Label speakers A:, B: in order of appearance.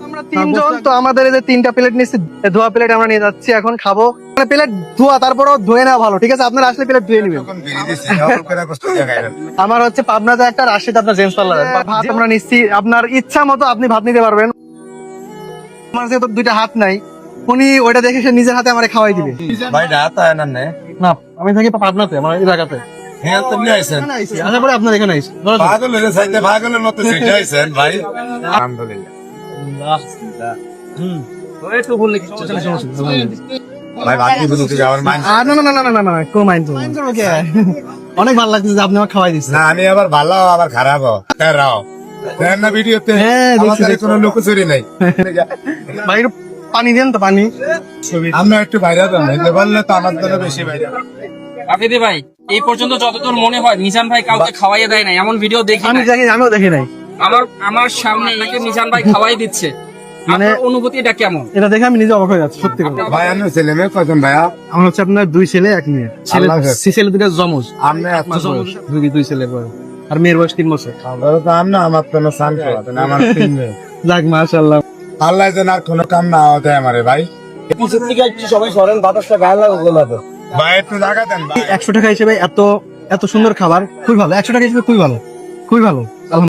A: আমরা তিনজন তো আমাদের এই যে 3টা প্লেট নিচ্ছি, ধোয়া প্লেট আমরা নিয়ে যাচ্ছি, এখন খাবো। প্লেট ধোয়া, তারপরও ধুয়ে নেওয়া ভালো, ঠিক আছে? আপনারা আসলে প্লেট ধুয়ে নেবেন। আমার হচ্ছে পাবনাতে একটা, রাজশাহীতে আপনার জেন্টস পার্লার। ভাত আমরা নিচ্ছি, আপনার ইচ্ছা মতো আপনি ভাত নিতে পারবেন। আমার যেহেতু 2টা হাত নাই, উনি ওইটা দেখে সে নিজের হাতে আমার খাওয়াই দিবে। না, আমি থাকি পাবনাতে, আমার এলাকাতে। আশা করি আপনার এখানে আইসি। অনেক ভালো লাগছে যে আপনি আমার খাওয়াই দিচ্ছেন।
B: না আমি আবার ভালো আবার খারাপ না ভিডিওতে কোনো লুকোচুরি নাই।
A: ভাই একটু পানি দেন তো, পানি।
B: আমরা একটু বাইরে বললে তো আমার জন্য বেশি বাইরে।
C: আফিদি ভাই, এই পর্যন্ত যতদূর মনে হয় মিজান ভাই কাউকে খাওয়াইয়ে দেয় না, এমন ভিডিও দেখি
A: আমি
C: নাই।
A: দেখি, আমিও দেখি নাই।
C: আমার সামনে নাকি মিজান ভাই খাওয়াই দিচ্ছে,
A: মানে
C: মানে অনুভূতিটা কেমন?
A: এটা দেখে আমি নিজে অবাক হয়ে যাচ্ছি, সত্যি কথা।
B: ভাই আমার ছেলে মেয়ে কজন ভাইয়া?
A: আমার হচ্ছে আপনার 2 ছেলে 1 মেয়ে।
B: আল্লাহ হাফেজ।
A: ছেলে 2টা জমজ,
B: আমরা এত
A: জমজ 2 ছেলে বড়, আর মেয়ের বয়স 3 বছর।
B: তো আমরা আমার তো শান্ত আমার তিন মেয়ে।
A: যাক মাশাআল্লাহ।
B: আল্লাহ যেন আর কোনো কাম না হতে আমারে ভাই।
A: সবাই সরেন, বাতাসটা গায়ে লাগলো না তো।
B: ভাই একটু জায়গা দেন ভাই।
A: 100 টাকা হিসেবে এত সুন্দর খাবার খুবই ভালো। 100 টাকা হিসেবে খুবই ভালো, খুবই ভালো।